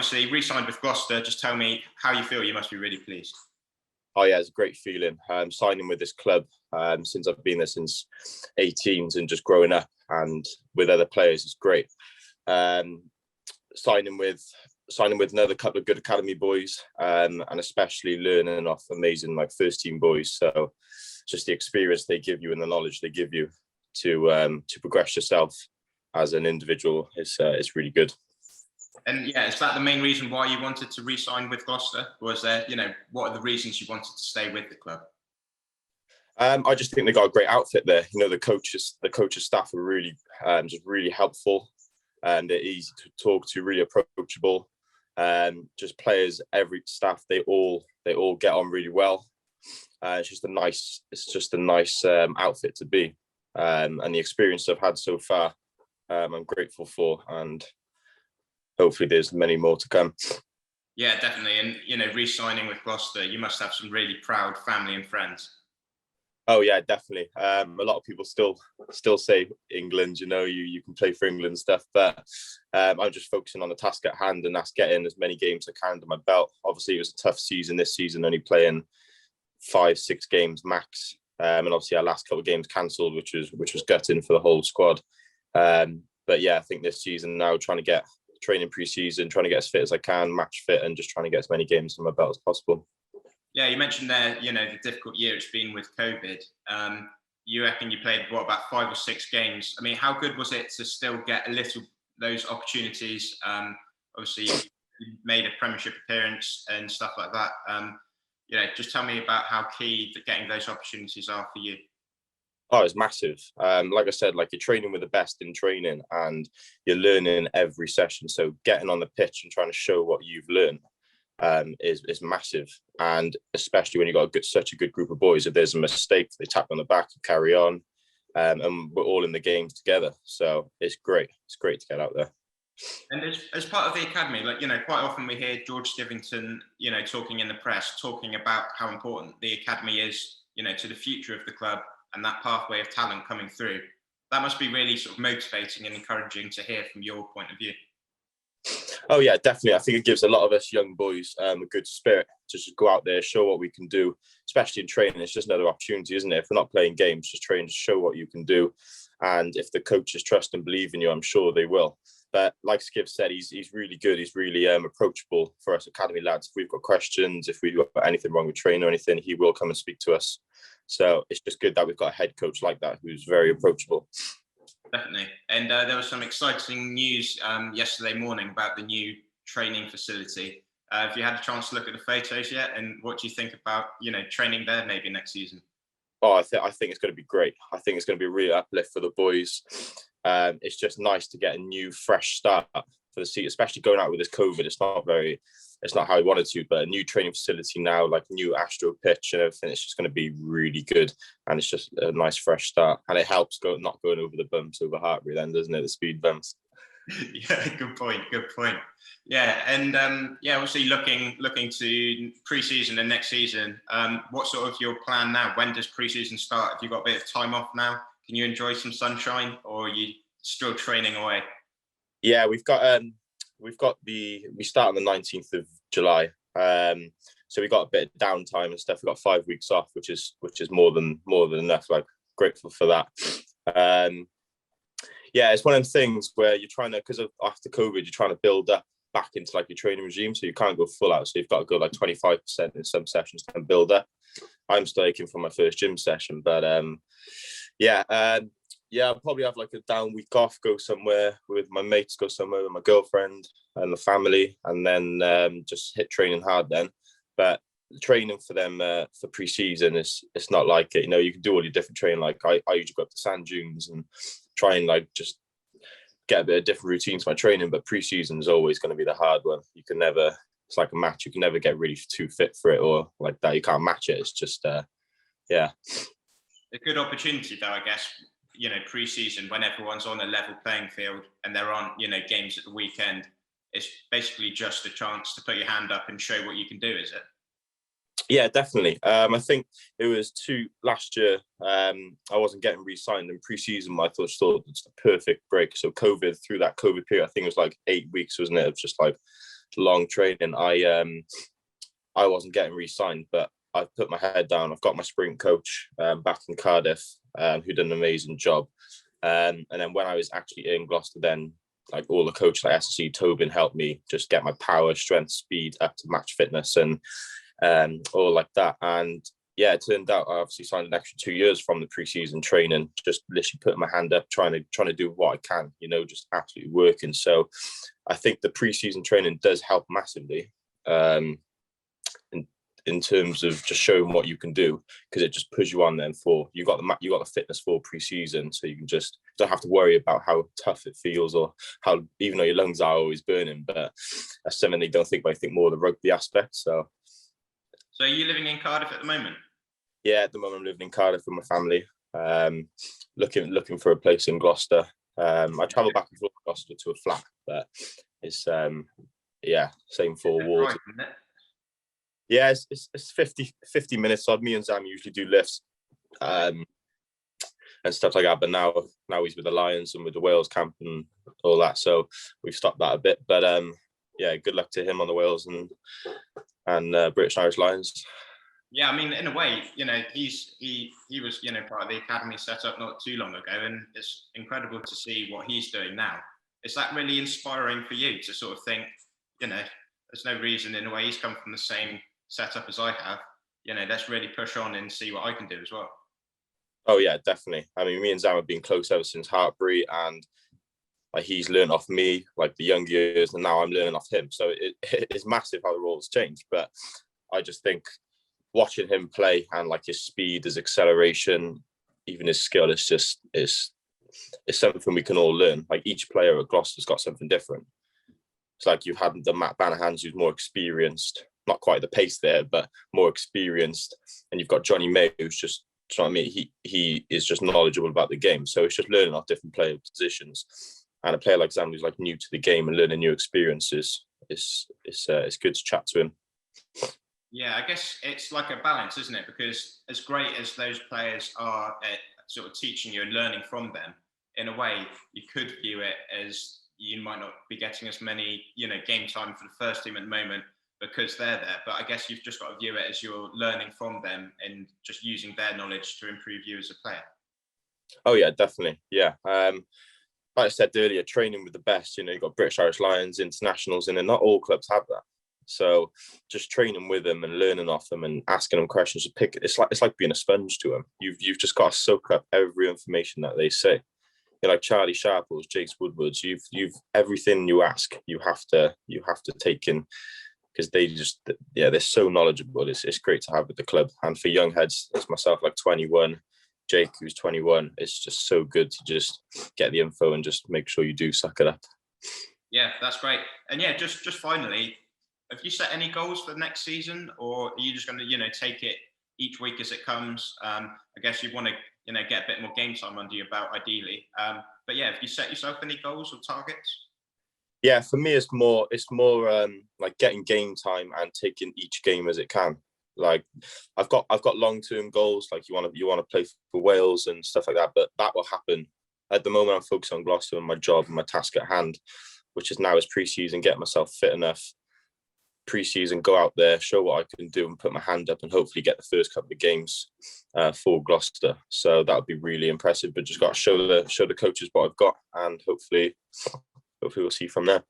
obviously re-signed with Gloucester. Just tell me how you feel. You must be really pleased. Oh yeah, it's a great feeling. Signing with this club since I've been there since 18s and just growing up and with other players is great. Signing with another couple of good academy boys and especially learning off amazing first team boys. So just the experience they give you and the knowledge they give you to progress yourself as an individual is really good. And yeah, is that the main reason why you wanted to re-sign with Gloucester? Was there, what are the reasons you wanted to stay with the club? I just think they got a great outfit there. The coaches staff are really just really helpful and they're easy to talk to, really approachable. Just players, every staff, they all get on really well. It's just a nice outfit to be, and the experience I've had so far, I'm grateful for, and hopefully there's many more to come. Yeah, definitely. And re-signing with Gloucester, you must have some really proud family and friends. Oh yeah, definitely. A lot of people still say England, you can play for England and stuff, but I'm just focusing on the task at hand, and that's getting as many games as I can to my belt. Obviously, it was a tough season this season, only playing 5-6 games max, and obviously our last couple of games cancelled, which was gutting for the whole squad. But yeah, I think this season now trying to get training pre-season, trying to get as fit as I can, match fit, and just trying to get as many games on my belt as possible. Yeah, you mentioned there, the difficult year it's been with COVID. You reckon you played, about 5 or 6 games? I mean, how good was it to still get those opportunities? Obviously, you made a Premiership appearance and stuff like that. Just tell me about how key getting those opportunities are for you. Oh, it's massive. Like I said, you're training with the best in training and you're learning every session. So getting on the pitch and trying to show what you've learned is massive. And especially when you've got such a good group of boys, if there's a mistake, they tap on the back and carry on. And we're all in the games together. So it's great. It's great to get out there. And as part of the academy, quite often we hear George Stivington, talking in the press, talking about how important the academy is, to the future of the club and that pathway of talent coming through. That must be really sort of motivating and encouraging to hear from your point of view. Oh yeah, definitely. I think it gives a lot of us young boys a good spirit to just go out there, show what we can do, especially in training. It's just another opportunity, isn't it? If we're not playing games, just train to show what you can do. And if the coaches trust and believe in you, I'm sure they will. But like Skiv said, he's really good. He's really approachable for us academy lads. If we've got questions, if we've got anything wrong with training or anything, he will come and speak to us. So it's just good that we've got a head coach like that who's very approachable. Definitely. And there was some exciting news yesterday morning about the new training facility. Have you had a chance to look at the photos yet? And what do you think about, training there maybe next season? Oh, I think it's going to be great. I think it's going to be a real uplift for the boys. It's just nice to get a new, fresh start for the season, especially going out with this COVID. It's not how we wanted to, but a new training facility now, like new Astro pitch and everything, it's just going to be really good. And it's just a nice, fresh start. And it helps not going over the bumps over Hartbury then, doesn't it? The speed bumps. Yeah, good point. Yeah, and obviously looking to pre-season and next season. What's sort of your plan now? When does pre-season start? Have you got a bit of time off now? Can you enjoy some sunshine, or are you still training away? Yeah, we start on the 19th of July. So we got a bit of downtime and stuff. We got 5 weeks off, which is more than enough. Grateful for that. Yeah, it's one of the things where you're trying to, because after COVID, you're trying to build up back into your training regime, so you can't go full out. So you've got to go 25% in some sessions and build up. I'm still aching for my first gym session, but I'll probably have a down week off, go somewhere with my mates, go somewhere with my girlfriend and the family, and then just hit training hard then. But training for them for pre-season it's not like it. You can do all your different training. I usually go up to sand dunes and try and just get a bit of different routine to my training, but pre-season is always going to be the hard one. It's like a match. You can never get really too fit for it or like that. You can't match it. It's just yeah. A good opportunity though, I guess, pre-season when everyone's on a level playing field and there aren't, games at the weekend. It's basically just a chance to put your hand up and show what you can do, is it? Yeah, definitely. I think it was last year. I wasn't getting re-signed in pre-season. I thought it's the perfect break. So through that COVID period, I think it was 8 weeks, wasn't it? Of just long training, I wasn't getting re-signed, but I put my head down. I've got my sprint coach back in Cardiff, who did an amazing job. And then when I was actually in Gloucester, then like all the coaches like SC Tobin helped me just get my power, strength, speed up to match fitness and all like that. And yeah, it turned out I obviously signed an extra 2 years from the preseason training, just literally putting my hand up, trying to do what I can, just absolutely working. So I think the preseason training does help massively in terms of just showing what you can do, because it just puts you on then for you got the fitness for preseason, so you can just don't have to worry about how tough it feels or how, even though your lungs are always burning, but that's something they don't think, but I think more the rugby aspect. So are you living in Cardiff at the moment? Yeah, at the moment I'm living in Cardiff with my family. Looking for a place in Gloucester. I travel back and forth to Gloucester to a flat, but it's same four walls. Right, yeah, it's 50 minutes odd. Me and Zam usually do lifts and stuff like that, but now he's with the Lions and with the Wales camp and all that, so we've stopped that a bit. But good luck to him on the Wales and British and Irish Lions. Yeah, I mean, in a way, he was part of the academy set up not too long ago, and it's incredible to see what he's doing now. Is that really inspiring for you to sort of think, there's no reason, in a way, he's come from the same setup as I have, let's really push on and see what I can do as well. Oh yeah, definitely. I mean, me and Zam have been close ever since Hartbury, and like he's learned off me like the young years, and now I'm learning off him. So it's massive how the roles change. But I just think watching him play and like his speed, his acceleration, even his skill, is something we can all learn. Like each player at Gloucester's got something different. It's like you've had the Matt Banahans, who's more experienced, not quite the pace there, but more experienced, and you've got Johnny May, who's just, you know what I mean, he is just knowledgeable about the game. So it's just learning off different player positions. And a player like Zam, who's like new to the game and learning new experiences, it's good to chat to him. Yeah, I guess it's like a balance, isn't it? Because as great as those players are at sort of teaching you and learning from them, in a way, you could view it as you might not be getting as many, game time for the first team at the moment because they're there. But I guess you've just got to view it as you're learning from them and just using their knowledge to improve you as a player. Oh yeah, definitely. Yeah. Like I said earlier, training with the best, you've got British Irish Lions, internationals, and not all clubs have that. So just training with them and learning off them and asking them questions, it's like being a sponge to them. You've just got to soak up every information that they say. Like Charlie Sharples, Jace Woodwards, you've everything you ask, you have to take in, because they're so knowledgeable. It's great to have at the club. And for young heads, as myself, like 21, Jake, who's 21, it's just so good to just get the info and just make sure you do suck it up. Yeah, that's great. And yeah, just finally, have you set any goals for the next season, or are you just going to, take it each week as it comes? I guess you want to, get a bit more game time under your belt, ideally. But yeah, have you set yourself any goals or targets? Yeah, for me, it's more like getting game time and taking each game as it can. Like I've got long-term goals, like you want to play for Wales and stuff like that, but that will happen. At the moment, I'm focused on Gloucester and my job and my task at hand, which is now as pre-season, get myself fit enough. Pre-season, go out there, show what I can do, and put my hand up, and hopefully get the first couple of games for Gloucester. So that would be really impressive. But just got to show the coaches what I've got, and hopefully we'll see from there.